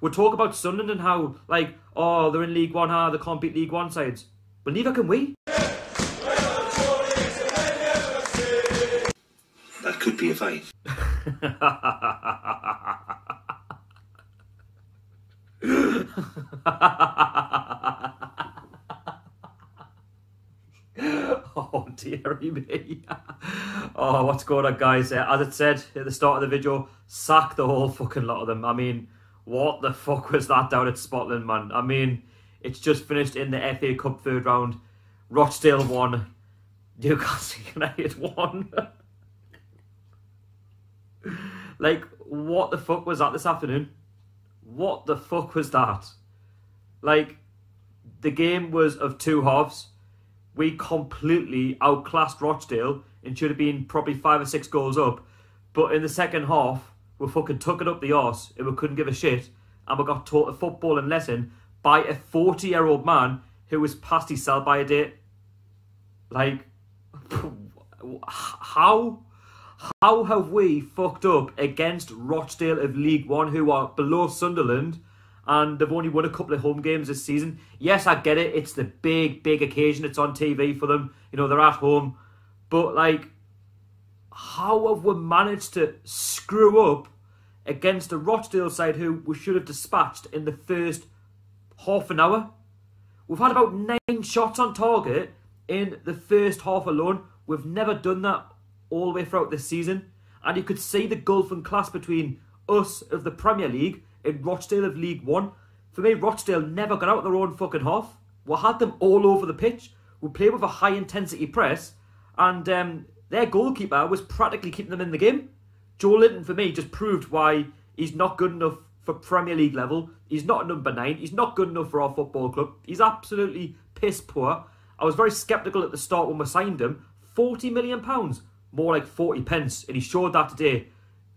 We'll talk about Sunderland and how, like, oh, they're in League One, they can't beat League One sides. Well, neither can we. That could be a fight. Oh, dearie me. Oh, what's going on, guys? As it said at the start of the video, sack the whole fucking lot of them. I mean, what the fuck was that down at Scotland, man? I mean, it's just finished in the FA Cup third round. Rochdale won. Newcastle United won. Like, what the fuck was that this afternoon? What the fuck was that? Like, the game was of two halves. We completely outclassed Rochdale and should have been probably 5 or 6 goals up. But in the second half, we fucking took it up the arse and we couldn't give a shit. And we got taught a footballing lesson by a 40-year-old man who was past his sell-by date. Like, how have we fucked up against Rochdale of League One, who are below Sunderland, and they've only won a couple of home games this season? Yes, I get it. It's the big occasion. It's on TV for them. You know, they're at home. But, like, how have we managed to screw up against a Rochdale side who we should have dispatched in the first half an hour? We've had about 9 shots on target in the first half alone. We've never done that all the way throughout this season. And you could see the gulf in class between us of the Premier League and Rochdale of League One. For me, Rochdale never got out of their own fucking half. We had them all over the pitch. We played with a high intensity press, and their goalkeeper was practically keeping them in the game. Joe Linton, for me, just proved why he's not good enough for Premier League level. He's not a number 9. He's not good enough for our football club. He's absolutely piss poor. I was very sceptical at the start when we signed him. £40 million, more like 40 pence, and he showed that today.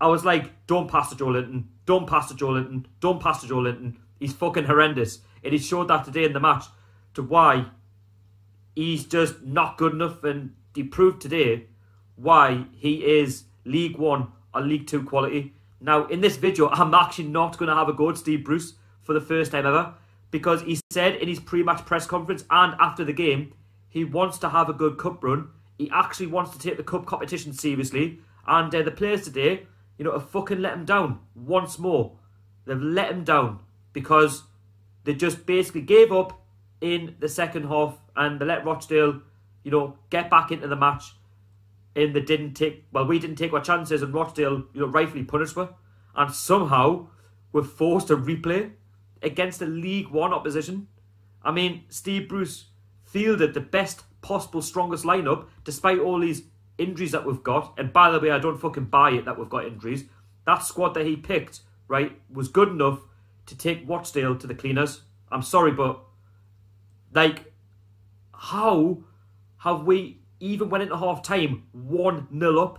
I was like, don't pass to Joe Linton, don't pass to Joe Linton, don't pass to Joe Linton. He's fucking horrendous. And he showed that today in the match to why he's just not good enough, and he proved today why he is League One or League Two quality. Now, in this video, I'm actually not going to have a go at Steve Bruce for the first time ever, because he said in his pre-match press conference and after the game, he wants to have a good cup run. He actually wants to take the cup competition seriously. And the players today, you know, have fucking let him down once more. They've let him down because they just basically gave up in the second half, and they let Rochdale, you know, get back into the match. And they didn't take, well, we didn't take our chances, and Rochdale, you know, rightfully punished us. And somehow we're forced to replay against a League One opposition. I mean, Steve Bruce fielded the best possible, strongest lineup despite all these injuries that we've got. And by the way, I don't fucking buy it that we've got injuries. That squad that he picked, right, was good enough to take Rochdale to the cleaners. I'm sorry, but, like, how have we even went into half-time 1-0 up?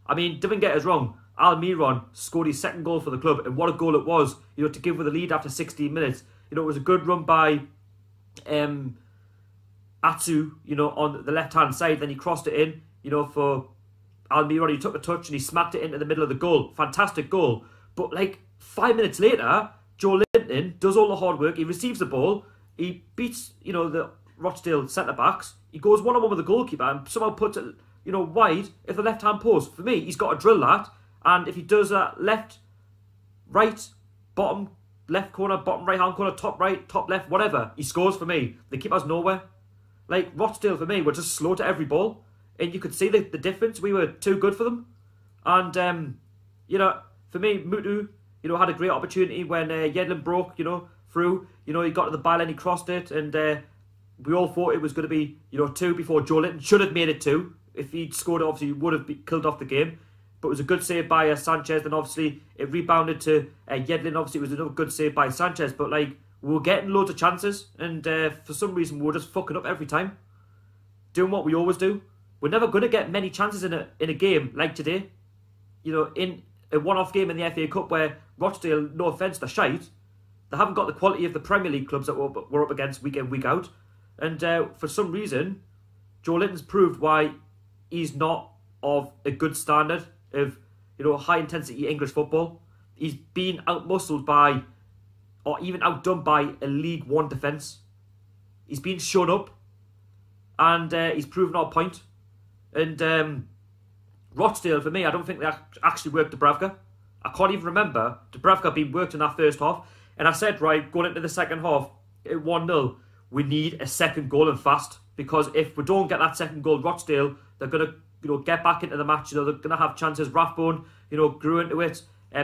I mean, don't get us wrong, Almiron scored his second goal for the club, and what a goal it was, you know, to give with the lead after 16 minutes. You know, it was a good run by Atsu, you know, on the left-hand side. Then he crossed it in, you know, for Almiron. He took a touch and he smacked it into the middle of the goal. Fantastic goal. But, like, 5 minutes later, Joe Linton does all the hard work. He receives the ball. He beats, you know, the Rochdale centre-backs. He goes one-on-one with the goalkeeper and somehow puts it, you know, wide at the left-hand post. For me, he's got to drill that. And if he does that left, right, bottom, left corner, bottom right-hand corner, top right, top left, whatever, he scores for me. The keeper's nowhere. Like, Rochdale, for me, were just slow to every ball. And you could see the difference. We were too good for them. And, you know, for me, Mutu, you know, had a great opportunity when Yedlin broke, you know, through. You know, he got to the byline, he crossed it, and we all thought it was going to be, you know, 2 before Joe Linton should have made it 2. If he'd scored it, obviously, he would have killed off the game. But it was a good save by Sanchez, and obviously it rebounded to Yedlin. Obviously, it was another good save by Sanchez. But, like, we were getting loads of chances, and for some reason, we were just fucking up every time. Doing what we always do. We're never going to get many chances in a game like today. You know, in a one-off game in the FA Cup where Rochdale, no offence, they're shite. They haven't got the quality of the Premier League clubs that we're up against week in, week out. And for some reason, Joe Linton's proved why he's not of a good standard of, you know, high-intensity English football. He's been out-muscled by or even outdone by a League One defence. He's been shown up, and he's proven our point. And Rochdale, for me, I don't think they actually worked Dubravka. I can't even remember Dubravka being worked in that first half. And I said, right, going into the second half, at 1-0, we need a second goal and fast. Because if we don't get that second goal, Rochdale, they're going to get back into the match. They're going to have chances. Rathbone, grew into it.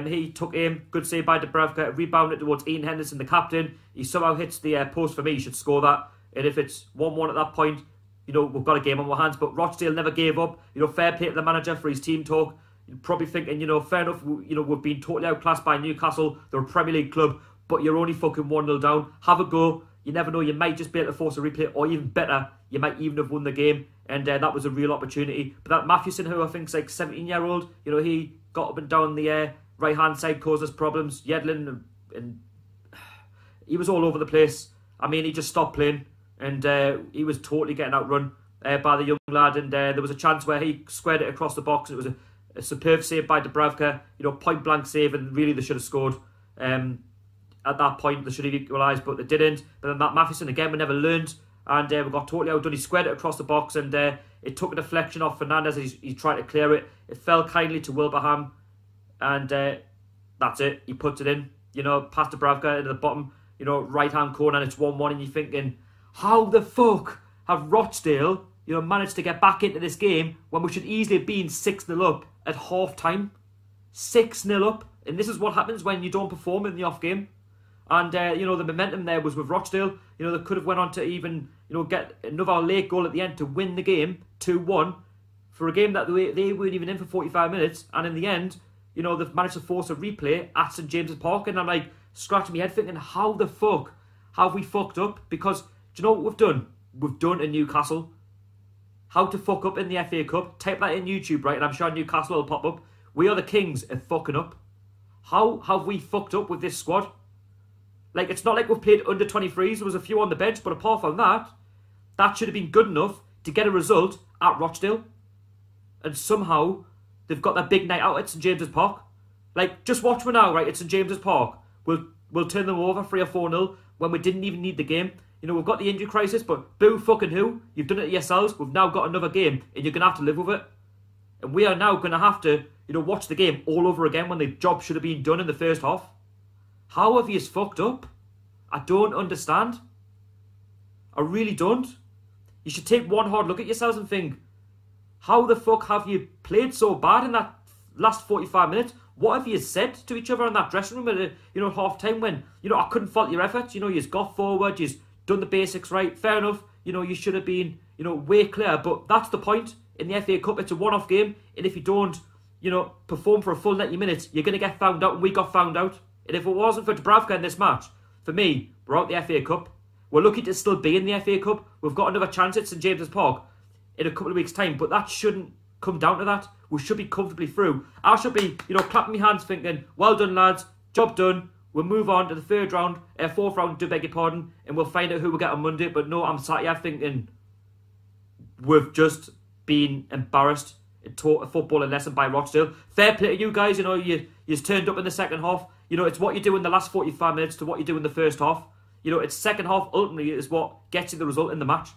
He took aim. Good save by Dubravka. Rebounded towards Ian Henderson, the captain. He somehow hits the post for me. He should score that. And if it's 1-1 at that point, we've got a game on our hands. But Rochdale never gave up. Fair play to the manager for his team talk. You're probably thinking, fair enough, we've been totally outclassed by Newcastle. They're a Premier League club, but you're only fucking 1-0 down. Have a go. You never know, you might just be able to force a replay, or even better, you might even have won the game. And that was a real opportunity. But that Mathewson, who I think is like 17-year-old, he got up and down the right-hand side, caused us problems. Yedlin, and he was all over the place. I mean, he just stopped playing, and he was totally getting outrun by the young lad. And there was a chance where he squared it across the box. It was a superb save by Dubravka, point-blank save, and really they should have scored. At that point, they should have equalised, but they didn't. But then that Mathewson, again, we never learned, and we got totally outdone. He squared it across the box, and it took a deflection off Fernandez. He tried to clear it. It fell kindly to Wilbraham, and that's it. He puts it in, past Dubravka into the bottom, right-hand corner, and it's 1-1, and you're thinking, how the fuck have Rochdale, managed to get back into this game when we should easily have been 6-0 up at half-time? 6-0 up, and this is what happens when you don't perform in the off-game. And, the momentum there was with Rochdale. They could have went on to even, get another late goal at the end to win the game, 2-1, for a game that they weren't even in for 45 minutes. And in the end, they've managed to force a replay at St James's Park. And I'm like, scratching my head thinking, how the fuck have we fucked up? Because, do you know what we've done? We've done in Newcastle. How to fuck up in the FA Cup. Type that in YouTube, right? And I'm sure Newcastle will pop up. We are the kings of fucking up. How have we fucked up with this squad? Like, it's not like we've played under 23s. There was a few on the bench, but apart from that, that should have been good enough to get a result at Rochdale. And somehow, they've got that big night out at St James's Park. Like, just watch me now, right, at St James's Park. We'll turn them over 3 or 4-0 when we didn't even need the game. We've got the injury crisis, but boo fucking who? You've done it yourselves. We've now got another game, and you're going to have to live with it. And we are now going to have to, watch the game all over again when the job should have been done in the first half. How have you fucked up? I don't understand. I really don't. You should take one hard look at yourselves and think, how the fuck have you played so bad in that last 45 minutes? What have you said to each other in that dressing room at half time when, I couldn't fault your efforts. You've got forward, you've done the basics right. Fair enough, you should have been, way clear. But that's the point. In the FA Cup, it's a one-off game. And if you don't, perform for a full 90 minutes, you're going to get found out, and we got found out. And if it wasn't for Dubravka in this match, for me, we're out the FA Cup. We're lucky to still be in the FA Cup. We've got another chance at St James's Park in a couple of weeks' time, but that shouldn't come down to that. We should be comfortably through. I should be, clapping my hands thinking, well done, lads, job done. We'll move on to the fourth round, do beg your pardon, and we'll find out who we get on Monday. But no, I'm sat here thinking, we've just been embarrassed and taught a footballing lesson by Rochdale. Fair play to you guys, you turned up in the second half. It's what you do in the last 45 minutes to what you do in the first half. It's second half ultimately is what gets you the result in the match.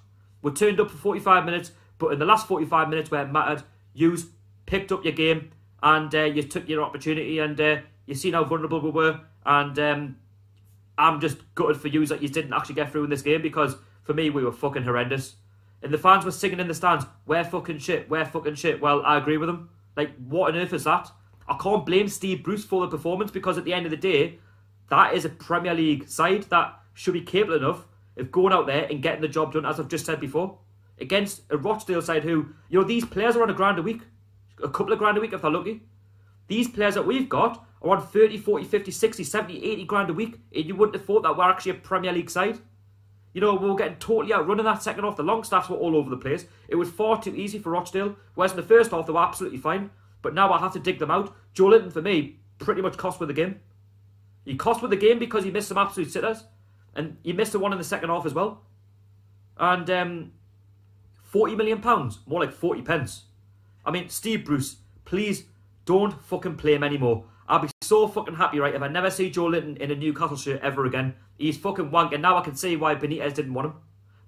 We turned up for 45 minutes, but in the last 45 minutes where it mattered, you picked up your game and you took your opportunity, and you seen how vulnerable we were. And I'm just gutted for you that you didn't actually get through in this game, because for me, we were fucking horrendous. And the fans were singing in the stands, we're fucking shit, we're fucking shit. Well, I agree with them. Like, what on earth is that? I can't blame Steve Bruce for the performance, because at the end of the day, that is a Premier League side that should be capable enough of going out there and getting the job done, as I've just said before. Against a Rochdale side who, these players are on £1,000 a week. A couple of grand a week if they're lucky. These players that we've got are on 30, 40, 50, 60, 70, 80 grand a week. And you wouldn't have thought that we're actually a Premier League side. We were getting totally outrun in that second half. The long staffs were all over the place. It was far too easy for Rochdale. Whereas in the first half, they were absolutely fine. But now I have to dig them out. Joe Linton, for me, pretty much cost with the game. He cost with the game because he missed some absolute sitters. And he missed the one in the second half as well. And £40 million, more like 40 pence. I mean, Steve Bruce, please don't fucking play him anymore. I'll be so fucking happy, right, if I never see Joe Linton in a Newcastle shirt ever again. He's fucking wanking. Now I can see why Benitez didn't want him.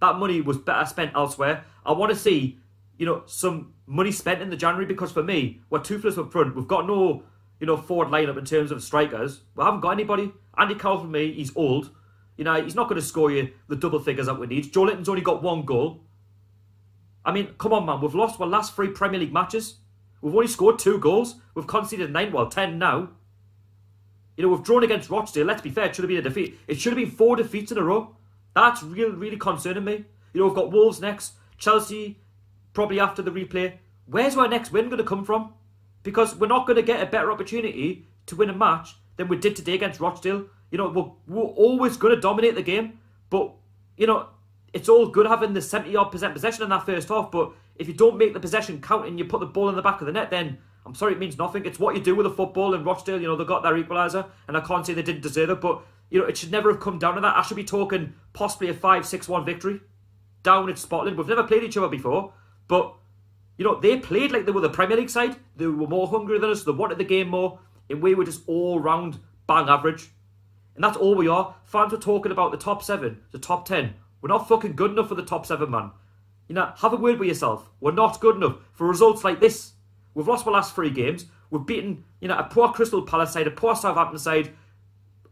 That money was better spent elsewhere. I want to see, you know, some money spent in the January, because for me, we're toothless up front. We've got no, you know, forward lineup in terms of strikers. We haven't got anybody. Andy Carroll for me, he's old. You know, he's not going to score you the double figures that we need. Joe Linton's only got 1 goal. I mean, come on, man. We've lost our last 3 Premier League matches. We've only scored 2 goals. We've conceded 9, well, 10 now. You know, we've drawn against Rochdale. Let's be fair, it should have been a defeat. It should have been 4 defeats in a row. That's really concerning me. You know, we've got Wolves next. Chelsea, probably after the replay. Where's our next win going to come from? Because we're not going to get a better opportunity to win a match than we did today against Rochdale. You know, we're always going to dominate the game. But, you know, it's all good having the 70-odd% possession in that first half. But if you don't make the possession count and you put the ball in the back of the net, then I'm sorry, it means nothing. It's what you do with the football. In Rochdale, you know, they got their equaliser. And I can't say they didn't deserve it. But, you know, it should never have come down to that. I should be talking possibly a 5-6-1 victory down at Scotland. We've never played each other before. But, you know, they played like they were the Premier League side. They were more hungry than us. They wanted the game more. And we were just all-round bang average. And that's all we are. Fans were talking about the top 7, the top 10. We're not fucking good enough for the top 7, man. You know, have a word with yourself. We're not good enough for results like this. We've lost our last 3 games. We've beaten, you know, a poor Crystal Palace side, a poor Southampton side.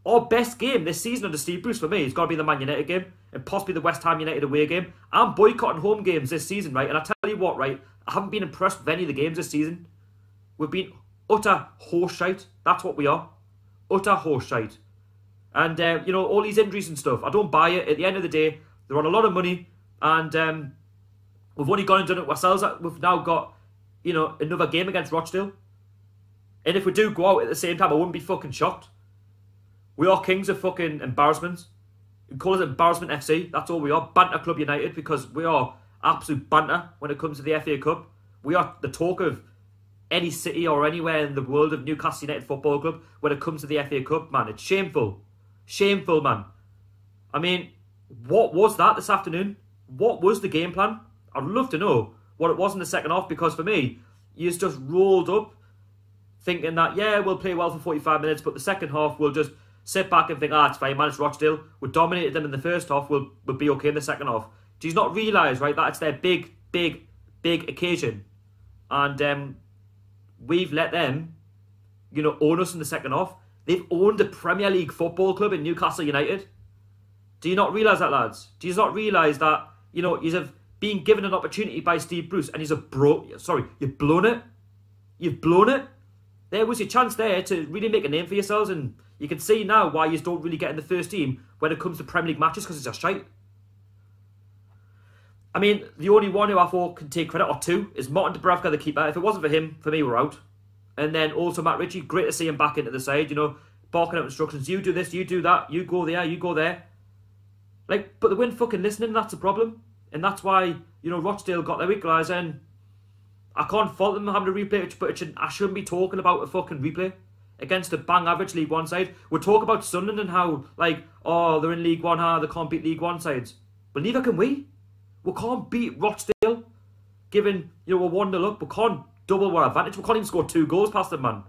Our best game this season under Steve Bruce for me has got to be the Man United game and possibly the West Ham United away game. I'm boycotting home games this season, right? And I tell you what, right? I haven't been impressed with any of the games this season. We've been utter horseshite. That's what we are. Utter horseshite. And, you know, all these injuries and stuff, I don't buy it. At the end of the day, they're on a lot of money. And we've only gone and done it ourselves. We've now got, you know, another game against Rochdale. And if we do go out at the same time, I wouldn't be fucking shocked. We are kings of fucking embarrassments. You can call us Embarrassment FC. That's all we are. Banter Club United, because we are absolute banter when it comes to the FA Cup. We are the talk of any city or anywhere in the world of Newcastle United Football Club when it comes to the FA Cup, man. It's shameful. Shameful, man. I mean, what was that this afternoon? What was the game plan? I'd love to know what it was in the second half, because for me, you just rolled up thinking that, yeah, we'll play well for 45 minutes, but the second half we'll just sit back and think, it's fine, man, it's Rochdale. We dominated them in the first half, we'll be okay in the second half. Do you not realise, right, that it's their big occasion? And we've let them, you know, own us in the second half. They've owned a Premier League football club in Newcastle United. Do you not realise that, lads? Do you not realise that, you know, you've been given an opportunity by Steve Bruce and you've blown it. You've blown it. There was your chance there to really make a name for yourselves, and you can see now why you don't really get in the first team when it comes to Premier League matches, because it's just shite. I mean, the only one who I thought can take credit, or two, is Martin Dubravka, the keeper. If it wasn't for him, for me, we're out. And then also Matt Ritchie, great to see him back into the side, you know, barking out instructions. You do this, you do that, you go there, you go there. Like, but they weren't fucking listening, that's the problem. And that's why, you know, Rochdale got their equaliser, and I can't fault them having a replay, but I shouldn't be talking about a fucking replay against a bang average League One side. We'll talk about Sunderland and how, like, oh, they're in League One, they can't beat League One sides. But neither can we. We can't beat Rochdale, given, you know, we're 1-0 up. We can't double our advantage. We can't even score 2 goals past them, man.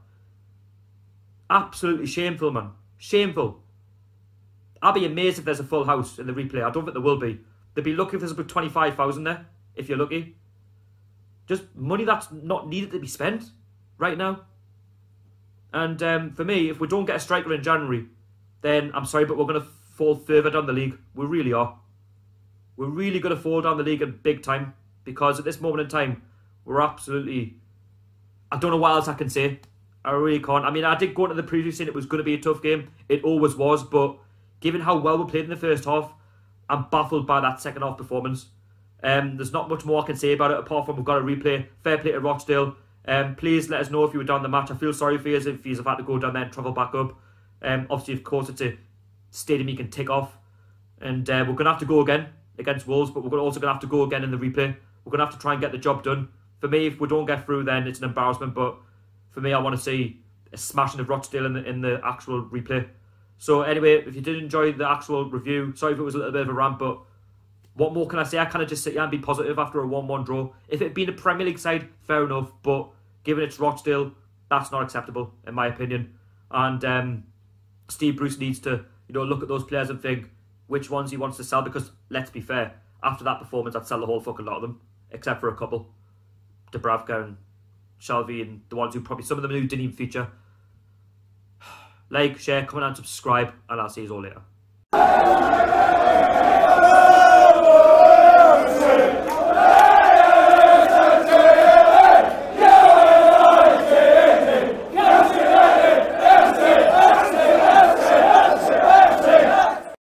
Absolutely shameful, man. Shameful. I'll be amazed if there's a full house in the replay. I don't think there will be. They'd be lucky if there's about 25,000 there, if you're lucky. Just money that's not needed to be spent right now. And for me, if we don't get a striker in January, then I'm sorry, but we're going to fall further down the league. We really are. We're really going to fall down the league in big time, because at this moment in time, we're absolutely... I don't know what else I can say. I really can't. I mean, I did go into the preview saying it was going to be a tough game. It always was, but given how well we played in the first half, I'm baffled by that second half performance. There's not much more I can say about it, apart from we've got a replay. Fair play to Rochdale. Please let us know if you were down the match. I feel sorry for you if you have had to go down there and travel back up. Obviously, of course, it's a stadium you can tick off. And we're going to have to go again against Wolves, but we're also going to have to go again in the replay. We're going to have to try and get the job done. For me, if we don't get through, then it's an embarrassment. But for me, I want to see a smashing of Rochdale in the actual replay. So anyway, if you did enjoy the actual review, sorry if it was a little bit of a rant, but what more can I say? I kind of just sit here and be positive after a 1-1 draw. If it had been a Premier League side, fair enough, but given it's Rochdale, that's not acceptable, in my opinion. And Steve Bruce needs to, look at those players and think which ones he wants to sell, because let's be fair, after that performance, I'd sell the whole fucking lot of them, except for a couple. Dubravka and Shelby, and the ones who probably, some of them who didn't even feature. Like, share, comment and subscribe, and I'll see you all later.